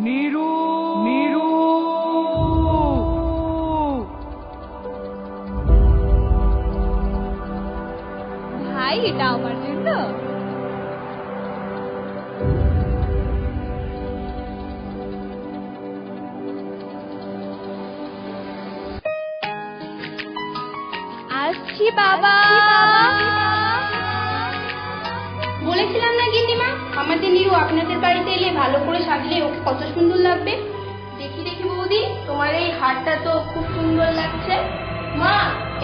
নীরু নীরু ভাই, এটা আমার জন্য। আসছি বাবা। বলেছিলাম না গিন্নিমা, আমাদের নীরু আপনাদের বাড়িতে এলে ভালো করে সাজলে ওকে কত সুন্দর লাগবে। দেখি দেখি বৌদি, তোমার এই হারটা তো খুব সুন্দর লাগছে। মা,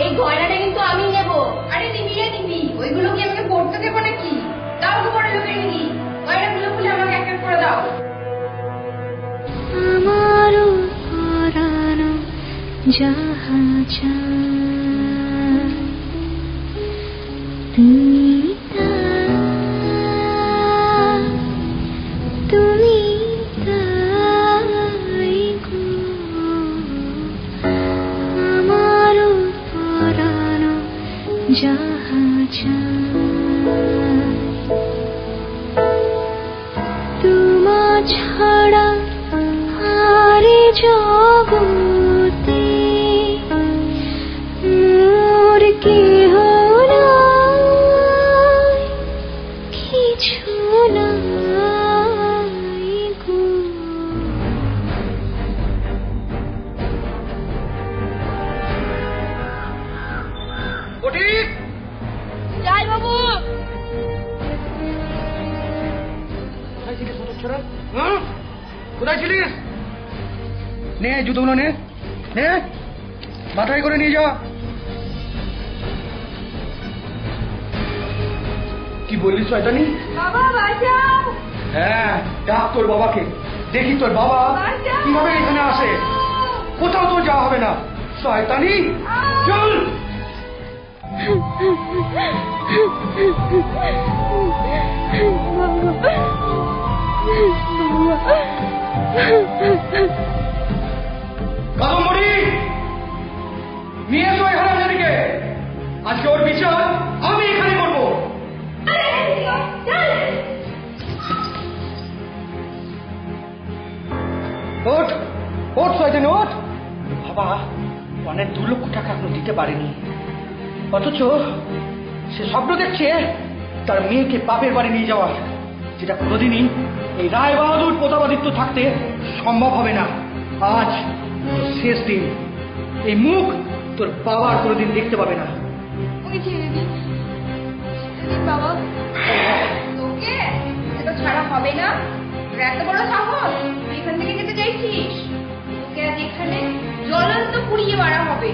এই গয়নাটা কিন্তু আমি নেব। আরে নিবি রে নিবি, ওইগুলো কি আমাকে পড়তে দেবো নাকি? দাও তো পরে লোকে নিবি, গয়নাগুলো খুলে আমাকে এক এক করে দাও। আমারও পরানো যাহা চায় তুমি তুমি তাই গো। আমারও পরানো যাহা চায় তোমা ছাড়া আরে জগতে মোর কেহ নাই, কিছু নাই গো। যাই বাবু। কোথায় ছিলিস ছোড়া? কোথায় ছিলিস? নে জুতোগুলো নে নে, মাথায় করে নিয়ে যাওয়া। কি বললিস শয়তানি? বাবা বাঁচাও। হ্যাঁ, ডাক তোর বাবাকে, দেখি তোর বাবা কিভাবে এখানে আসে। কোথাও তোর যাওয়া হবে না শয়তানি, চল। কাদম্বরী, নিয়ে এসো এখানে আমাদেরকে। আজকে ওর বিচার আমি এখানে করবো। ওঠ ওঠ শয়তানি, ওঠ। বাবা অনেক 2 লক্ষ টাকা এখনো দিতে পারেনি, অথচ সে স্বপ্ন দেখছে তার মেয়েকে বাপের বাড়ি নিয়ে যাওয়ার, যেটা কোনোদিনই এই রায় বাহাদুর প্রতাপাদিত্য থাকতে সম্ভব হবে না। আজ তোর শেষ দিন, এই মুখ তোর বাবার কোনোদিন দেখতে পাবে না। ওকে ছেড়ে দিন, বাবা। তোকে এটা ছাড়া হবে না। তোর এত বড় সাহস, তুই এখান থেকে যেতে চাইছিস? তোকে আজ এখানে জ্বলন্ত পুড়িয়ে মারা হবে।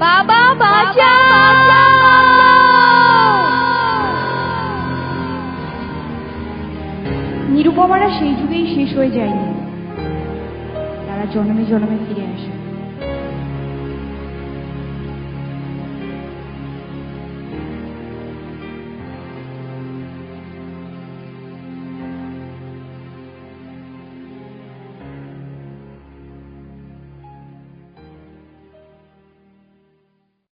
বাবা বাঁচাও। নিরুপমারা সেই যুগেই শেষ হয়ে যায়নি, তারা জন্মে জন্মে ফিরে আসে।